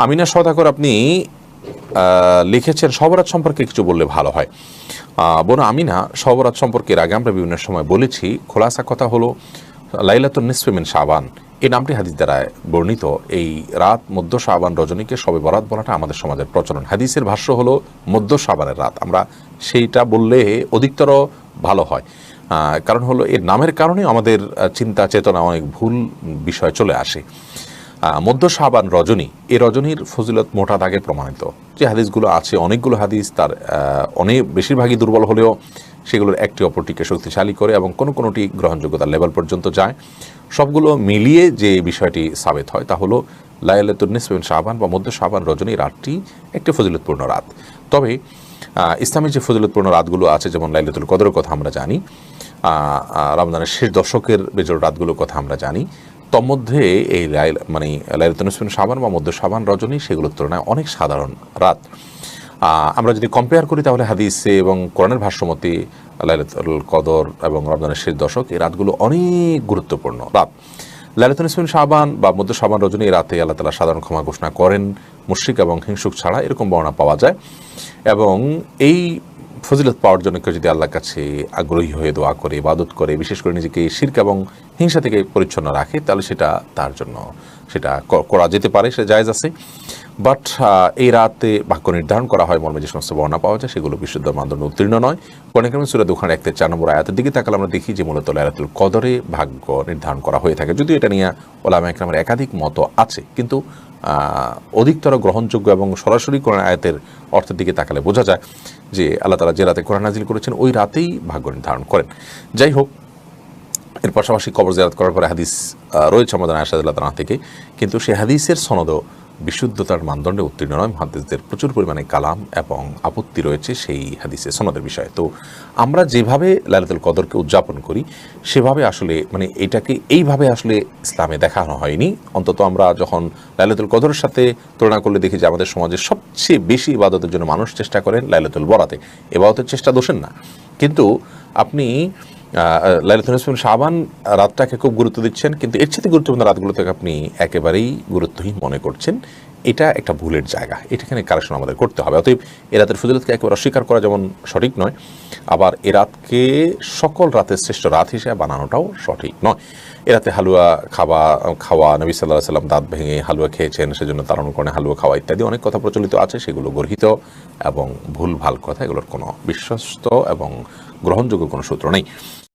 আমিনা সওদাগর আপনি লিখেছেন শবরাত সম্পর্কে কিছু বললে ভালো হয়। বোন আমিনা, শবরাত সম্পর্কে এর আগে আমরা বিভিন্ন সময় বলেছি। খোলাসা কথা হলো লাইলাতুন নিসফি মিন শাবান এই নামটি হাদিস দ্বারা বর্ণিত। এই রাত মধ্য শাবান রজনীকে শবে বরাত বলাটা আমাদের সমাজের প্রচলন। হাদিসের ভাষ্য হলো মধ্য শাবানের রাত, আমরা সেইটা বললে অধিকতর ভালো হয়। কারণ হলো এর নামের কারণে আমাদের চিন্তা চেতনা অনেক ভুল বিষয় চলে আসে। মধ্য শাবান রজনী, এই রজনীর ফজিলত মোটা দাগে প্রমাণিত। যে হাদিসগুলো আছে অনেকগুলো হাদিস, তার অনেক বেশিরভাগই দুর্বল হলেও সেগুলোর একটি অপরটিকে শক্তিশালী করে এবং কোনোটি গ্রহণযোগ্যতার লেভেল পর্যন্ত যায়। সবগুলো মিলিয়ে যে বিষয়টি সাবেত হয় তা হলো লাইলাতুন নিসফি মিন শাবান বা মধ্য শাবান রজনী রাতটি একটি ফজিলতপূর্ণ রাত। তবে ইসলামের যে ফজিলতপূর্ণ রাতগুলো আছে, যেমন লাইলাতুল কদরের কথা আমরা জানি, রমজানের শেষ দশকের বেজোর রাতগুলোর কথা আমরা জানি, তন্মধ্যে এই লাইলাতুন নিসফি মিন শাবান বা মধ্য শাবান রজনী সেগুলোর তুলনায় অনেক সাধারণ রাত। আমরা যদি কম্পেয়ার করি তাহলে হাদিসে এবং কোরআনের ভাষ্যমতে লাইলাতুল কদর এবং রমজানের শেষ দশক এই রাতগুলো অনেক গুরুত্বপূর্ণ রাত। লাইলাতুন নিসফি মিন শাবান বা মধ্য শাবান রজনী এই রাতে আল্লাহ তাআলা সাধারণ ক্ষমা ঘোষণা করেন, মুশরিক এবং হিংসুক ছাড়া, এরকম বর্ণনা পাওয়া যায়। এবং এই ফজিলত পাওয়ার জন্য কেউ যদি আল্লাহর কাছে আগ্রহী হয়ে দোয়া করে, ইবাদত করে, বিশেষ করে নিজেকে শিরক এবং হিংসা থেকে পরিচ্ছন্ন রাখে, তাহলে সেটা তার জন্য সেটা করা যেতে পারে, সেটা জায়েজ আছে। বাট এই রাতে ভাগ্য নির্ধারণ করা হয় মর্মে যে সমস্ত বর্ণনা পাওয়া যায় সেগুলো বিশুদ্ধ মানদণ্ড উত্তীর্ণ নয়। কোরআন কারীম সূরা দুখানের 1-4 নম্বর আয়াতের দিকে তাকালে আমরা দেখি যে মূলত লাইলাতুল কদরে ভাগ্য নির্ধারণ করা হয়ে থাকে। যদিও এটা নিয়ে উলামায়ে কেরামের একাধিক মত আছে, কিন্তু অধিকতর গ্রহণযোগ্য এবং সরাসরি কোরআন আয়াতের অর্থের দিকে তাকালে বোঝা যায় যে আল্লাহ তাআলা যে রাতে কোরআন নাজিল করেছেন ওই রাতেই ভাগ্য নির্ধারণ করেন। যাই হোক, এর পাশাপাশি কবর জিয়ারত করার পরে হাদিস রয়েছে আমাদের আয়েশা রাদিয়াল্লাহু তাআলা থেকে, কিন্তু সেই হাদিসের সনদও বিশুদ্ধতার মানদণ্ডে উত্তীর্ণ নয়। মুহাদ্দিসদের প্রচুর পরিমাণে কালাম এবং আপত্তি রয়েছে সেই হাদিসের সনদের বিষয়ে। তো আমরা যেভাবে লাইলাতুল কদরকে উদযাপন করি সেভাবে আসলে এটাকে এইভাবে আসলে ইসলামে দেখানো হয়নি। অন্তত আমরা যখন লাইলাতুল কদরের সাথে তুলনা করলে দেখি যে আমাদের সমাজে সবচেয়ে বেশি ইবাদতের জন্য মানুষ চেষ্টা করেন লাইলাতুল বরাতে। ইবাদতের চেষ্টা দোষের না, কিন্তু আপনি লাইলাতুল নিসফি মিন শাবান রাতটাকে খুব গুরুত্ব দিচ্ছেন, কিন্তু এর সাথে গুরুত্বপূর্ণ রাতগুলো থেকে আপনি একেবারেই গুরুত্বহীন মনে করছেন। এটা একটা ভুলের জায়গা, এটাখানে কারেকশন আমাদের করতে হবে। অতএব এ রাতের ফজিলতকে একেবারে অস্বীকার করা যেমন সঠিক নয়, আবার এ রাতকে সকল রাতের শ্রেষ্ঠ রাত হিসেবে বানানোটাও সঠিক নয়। এ রাতে হালুয়া খাওয়া, নবী সাল্লাল্লাহু আলাইহি ওয়াসাল্লাম দাঁত ভেঙে হালুয়া খেয়েছেন, সেজন্য তার অনুকরণে হালুয়া খাওয়া ইত্যাদি অনেক কথা প্রচলিত আছে, সেগুলো গর্হিত এবং ভুল ভাল কথা। এগুলোর কোনো বিশ্বস্ত এবং গ্রহণযোগ্য কোনো সূত্র নেই।